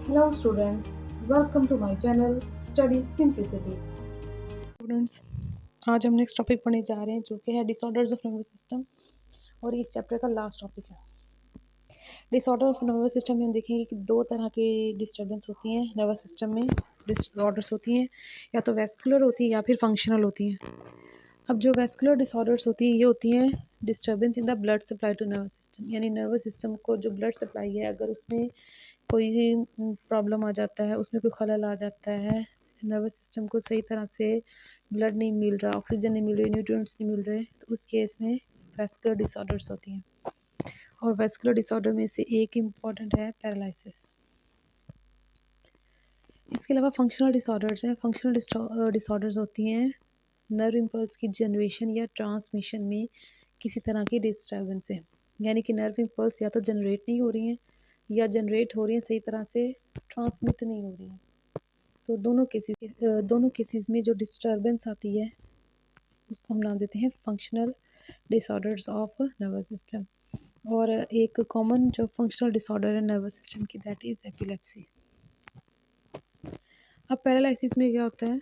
Hello students, welcome to my channel Study Simplicity. Students, आज हम next topic पढ़ने जा रहे हैं जो कि है डिसऑर्डर्स ऑफ नर्वस सिस्टम। और ये इस चैप्टर का लास्ट टॉपिक है। डिसऑर्डर ऑफ नर्वस सिस्टम में हम देखेंगे कि दो तरह की डिस्टर्बेंस होती हैं नर्वस सिस्टम में। डिसऑर्डर्स होती हैं या तो वेस्कुलर होती हैं या फिर फंक्शनल होती हैं। अब जो वेस्कुलर डिसऑर्डर्स होती हैं ये होती हैं disturbance in the blood supply to nervous system, यानी नर्वस सिस्टम को जो ब्लड सप्लाई है अगर उसमें कोई प्रॉब्लम आ जाता है, उसमें कोई खलल आ जाता है, नर्वस सिस्टम को सही तरह से ब्लड नहीं मिल रहा, ऑक्सीजन नहीं मिल रही, न्यूट्रिएंट्स नहीं मिल रहे, तो उस केस में वेस्कुलर डिसऑर्डर्स होती हैं। और वेस्कुलर डिसऑर्डर में से एक इम्पॉर्टेंट है पैरालिसिस। इसके अलावा फंक्शनल डिसऑर्डर्स हैं। फंक्शनल डिसऑर्डर्स होती हैं नर्व इम्पल्स की जनरेशन या ट्रांसमिशन में किसी तरह की डिस्टर्बेंस है, यानी कि नर्व इम्पल्स या तो जनरेट नहीं हो रही हैं या जनरेट हो रही हैं सही तरह से ट्रांसमिट नहीं हो रही हैं। तो दोनों केसेस में जो डिस्टर्बेंस आती है उसको हम नाम देते हैं functional disorders of nervous system. और एक कॉमन जो फंक्शनल डिसऑर्डर है नर्वस सिस्टम की दैट इज़ एपिलेप्सी। अब पैरालिसिस में क्या होता है,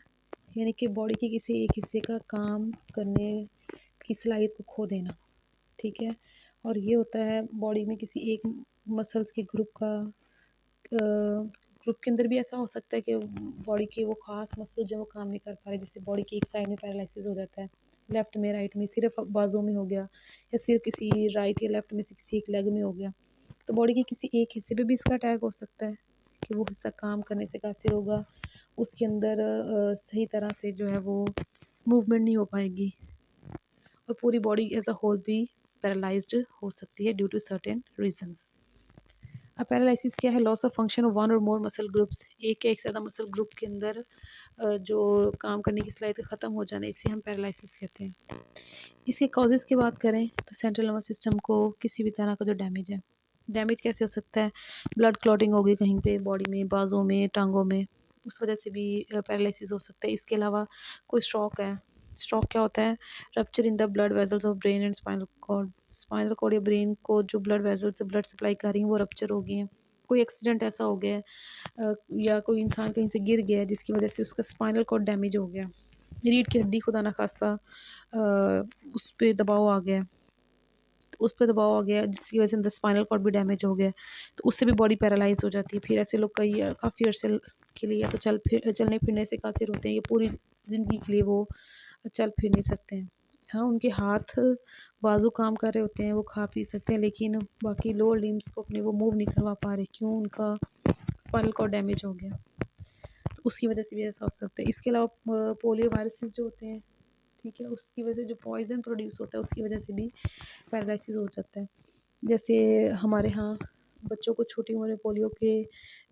यानी कि बॉडी के किसी एक हिस्से का काम करने की सलाहियत को खो देना। ठीक है। और ये होता है बॉडी में किसी एक मसल्स के ग्रुप के अंदर भी ऐसा हो सकता है कि बॉडी के वो खास मसल जो वो काम नहीं कर पा रहे, जैसे बॉडी की एक साइड में पैरालिसिस हो जाता है, लेफ्ट में राइट में सिर्फ बाजू में हो गया, या सिर्फ किसी राइट या लेफ्ट में से किसी एक लेग में हो गया। तो बॉडी के किसी एक हिस्से पे भी इसका अटैक हो सकता है कि वो हिस्सा काम करने से कासिर होगा, उसके अंदर सही तरह से जो है वो मूवमेंट नहीं हो पाएगी और पूरी बॉडी एज अ होल भी पैरालाइज्ड हो सकती है ड्यू टू सर्टेन रीजंस। अब पैरालिसिस क्या है, loss of function of one और मोर मसल ग्रुप्स, एक या एक से ज़्यादा मसल ग्रुप के अंदर जो काम करने की सलाहियत ख़त्म हो जाना, इसे हम पैरालिसिस कहते हैं। इसके कॉजेज़ की बात करें तो सेंट्रल नर्वस सिस्टम को किसी भी तरह का जो डैमेज है, डैमेज कैसे हो सकता है, ब्लड क्लॉटिंग होगी कहीं पे बॉडी में, बाजुओं में, टांगों में, उस वजह से भी पैरालिसिस हो सकता है। इसके अलावा कोई स्ट्रोक है, स्ट्रोक क्या होता है, rupture in the blood vessels of brain and spinal cord, spinal cord या ब्रेन को जो ब्लड वेजल्स से ब्लड सप्लाई कर रही हैं वो रप्चर हो गई हैं। कोई एक्सीडेंट ऐसा हो गया है या कोई इंसान कहीं से गिर गया है जिसकी वजह से उसका स्पाइनल कॉर्ड डैमेज हो गया, रीढ़ की हड्डी खुदा ना खास्ता उस पे दबाव आ गया, तो उस पे दबाव आ गया जिसकी वजह से अंदर स्पाइनल कॉर्ड भी डैमेज हो गया, तो उससे भी बॉडी पैरालाइज हो जाती है। फिर ऐसे लोग कई काफ़ी अर्से के लिए या तो चलने फिरने से कासिर होते हैं, या पूरी ज़िंदगी के लिए वो चल फिर नहीं सकते हैं। हाँ, उनके हाथ बाजू काम कर रहे होते हैं, वो खा पी सकते हैं, लेकिन बाकी लोअर लिम्स को अपने वो मूव नहीं करवा पा रहे, क्यों, उनका स्पाइनल कॉर्ड डैमेज हो गया, तो उसकी वजह से भी ऐसा हो सकता है। इसके अलावा पोलियो वायरसेस जो होते हैं, ठीक है, उसकी वजह से जो पॉइज़न प्रोड्यूस होता है उसकी वजह से भी पैरालिसिस हो जाता है। जैसे हमारे यहाँ बच्चों को छोटी उम्र में पोलियो के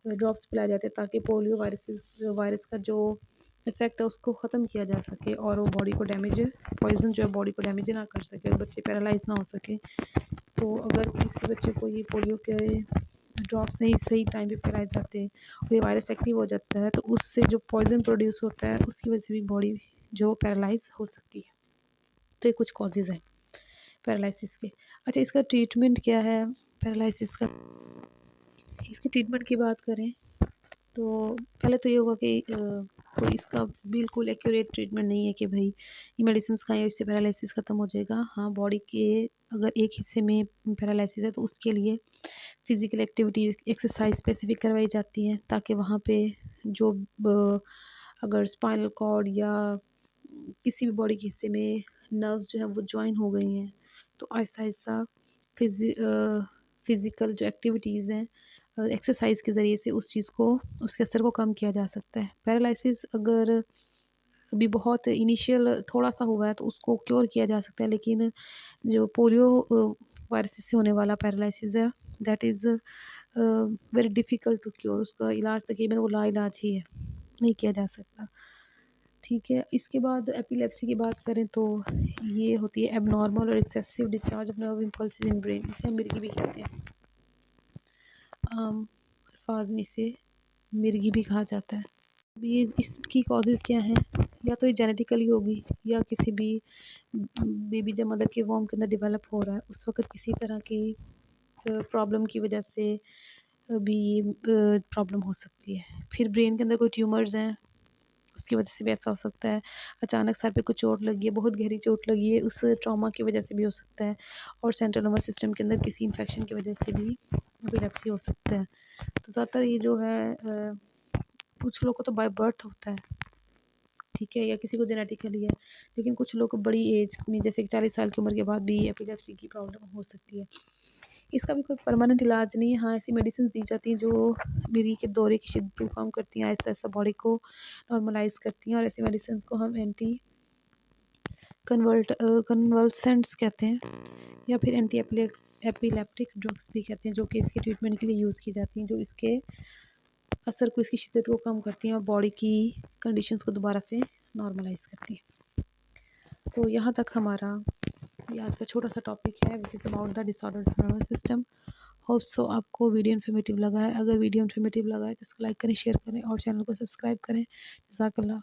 ड्रॉप्स पिलाए जाते हैं ताकि पोलियो वायरस का जो इफ़ेक्ट है उसको ख़त्म किया जा सके और वो बॉडी को डैमेज, पॉइज़न जो है बॉडी को डैमेज ना कर सके और बच्चे पैरालाइज़ ना हो सके। तो अगर किसी बच्चे को ये पोलियो के ड्रॉप्स नहीं सही टाइम पे पिलाए जाते और ये वायरस एक्टिव हो जाता है, तो उससे जो पॉइज़न प्रोड्यूस होता है उसकी वजह से भी बॉडी जो पैरालाइज़ हो सकती है। तो ये कुछ कॉजेज़ हैं पैरालिसिस के। अच्छा, इसका ट्रीटमेंट क्या है पैरालिसिस का? इसकी ट्रीटमेंट की बात करें तो पहले तो ये होगा कि कोई इसका बिल्कुल एक्यूरेट ट्रीटमेंट नहीं है कि भई ये मेडिसिन्स खाएँ इससे पैरालिसिस ख़त्म हो जाएगा। हाँ, बॉडी के अगर एक हिस्से में पैरालिसिस है तो उसके लिए फ़िज़िकल एक्टिविटी एक्सरसाइज़ स्पेसिफ़िक करवाई जाती है ताकि वहाँ पे जो ब अगर स्पाइनल कॉर्ड या किसी भी बॉडी के हिस्से में नर्व्स जो हैं वो जॉइन हो गई हैं, तो आहिस्ता-आहिस्ता फ़िज़िकल जो एक्टिविटीज़ हैं एक्सरसाइज़ के ज़रिए से उस चीज़ को, उसके असर को कम किया जा सकता है। पैरालिसिस अगर अभी बहुत इनिशियल थोड़ा-सा हुआ है तो उसको क्योर किया जा सकता है, लेकिन जो पोलियो वायरस से होने वाला पैरालिसिस है that is very difficult to cure, उसका इलाज तकरीबन वो लाइलाज ही है, नहीं किया जा सकता। ठीक है, इसके बाद एपिलेप्सी की बात करें तो ये होती है एब्नॉर्मल और excessive discharge of nerve impulses in brain, जिसे हम मिर्गी भी कहते हैं। आम अल्फाज में इसे मिर्गी भी कहा जाता है। अब ये इसकी कॉजेज़ क्या हैं? या तो ये जेनेटिकली होगी या किसी भी बेबी जब मदर के वॉम्ब के अंदर डेवलप हो रहा है उस वक़्त किसी तरह की प्रॉब्लम की वजह से भी ये प्रॉब्लम हो सकती है। फिर ब्रेन के अंदर कोई ट्यूमर्स हैं, उसकी वजह से भी ऐसा हो सकता है। अचानक सर पे कुछ चोट लगी है, बहुत गहरी चोट लगी है, उस ट्रॉमा की वजह से भी हो सकता है। और सेंट्रल नर्वस सिस्टम के अंदर किसी इन्फेक्शन की वजह से भी एपिलेप्सी हो सकता है। तो ज़्यादातर ये जो है कुछ लोगों को तो बाय बर्थ होता है, ठीक है, या किसी को जेनेटिकली है, लेकिन कुछ लोग को बड़ी एज में जैसे कि 40 साल की उम्र के बाद भी एपिलेप्सी की प्रॉब्लम हो सकती है। इसका भी कोई परमानेंट इलाज नहीं है। हाँ, ऐसी मेडिसिन दी जाती हैं जो मिरी के दौरे की शिद्दत को कम करती हैं, आहिस्ता-आहिस्ता बॉडी को नॉर्मलाइज़ करती हैं, और ऐसी मेडिसिन्स को हम कन्वल्सेंट्स कहते हैं, या फिर एपिलेप्टिक ड्रग्स भी कहते हैं, जो कि इसके ट्रीटमेंट के लिए यूज़ की जाती हैं, जो इसके असर को, इसकी शिद्दत को कम करती हैं और बॉडी की कंडीशंस को दोबारा से नॉर्मलाइज़ करती हैं। तो यहाँ तक हमारा ये आज का छोटा सा टॉपिक है, which is about the disorders of nervous system. Hope so आपको वीडियो इन्फॉर्मेटिव लगा है। अगर वीडियो इन्फॉर्मेटिव लगा है तो इसको लाइक करें, शेयर करें और चैनल को सब्सक्राइब करें। जज़ाकल्लाह।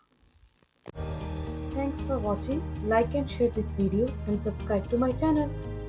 Thanks for watching. Like and share this video and subscribe to my channel.